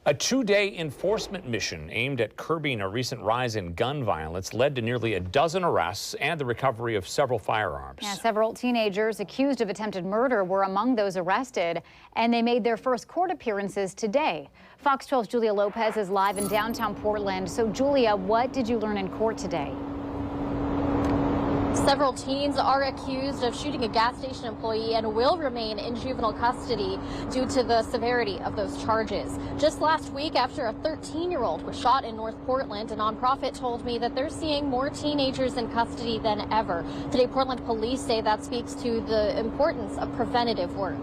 A two-day enforcement mission aimed at curbing a recent rise in gun violence led to nearly a dozen arrests and the recovery of several firearms. Yeah, several teenagers accused of attempted murder were among those arrested, and they made their first court appearances today. Fox 12's Julia Lopez is live in downtown Portland. So, Julia, what did you learn in court today? Several teens are accused of shooting a gas station employee and will remain in juvenile custody due to the severity of those charges. Just last week, after a 13-year-old was shot in North Portland, a nonprofit told me that they're seeing more teenagers in custody than ever. Today, Portland police say that speaks to the importance of preventative work.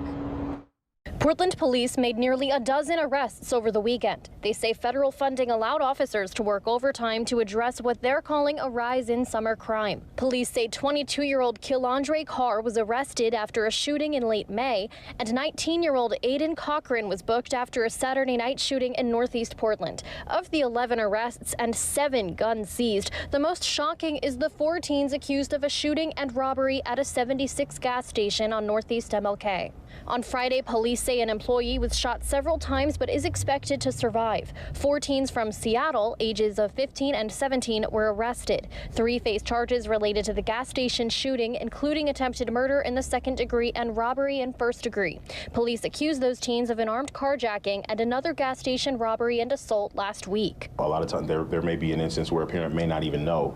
Portland police made nearly a dozen arrests over the weekend. They say federal funding allowed officers to work overtime to address what they're calling a rise in summer crime. Police say 22-year-old Kilondre Carr was arrested after a shooting in late May, and 19-year-old Aiden Cochran was booked after a Saturday night shooting in Northeast Portland. Of the 11 arrests and 7 guns seized, the most shocking is the 4 teens accused of a shooting and robbery at a 76 gas station on Northeast MLK. On Friday, police say an employee was shot several times but is expected to survive. 4 teens from Seattle, ages of 15 and 17, were arrested. 3 face charges related to the gas station shooting, including attempted murder in the 2nd degree and robbery in 1st degree. Police accused those teens of an armed carjacking and another gas station robbery and assault last week. A lot of times there may be an instance where a parent may not even know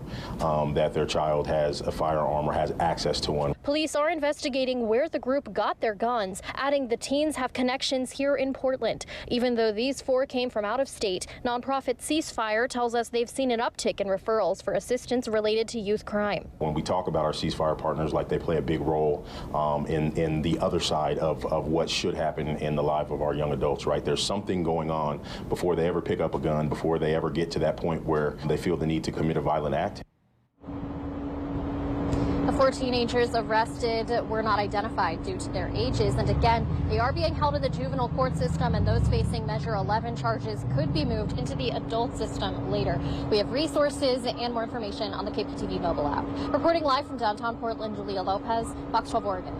that their child has a firearm or has access to one. Police are investigating where the group got their guns, adding the teens have connections here in Portland. Even though these 4 came from out of state, nonprofit Ceasefire tells us they've seen an uptick in referrals for assistance related to youth crime. When we talk about our Ceasefire partners, like they play a big role in the other side of what should happen in the life of our young adults, right? There's something going on before they ever pick up a gun, before they ever get to that point where they feel the need to commit a violent act. The 4 teenagers arrested were not identified due to their ages, and again, they are being held in the juvenile court system, and those facing Measure 11 charges could be moved into the adult system later. We have resources and more information on the KPTV mobile app. Reporting live from downtown Portland, Julia Lopez, Fox 12 Oregon.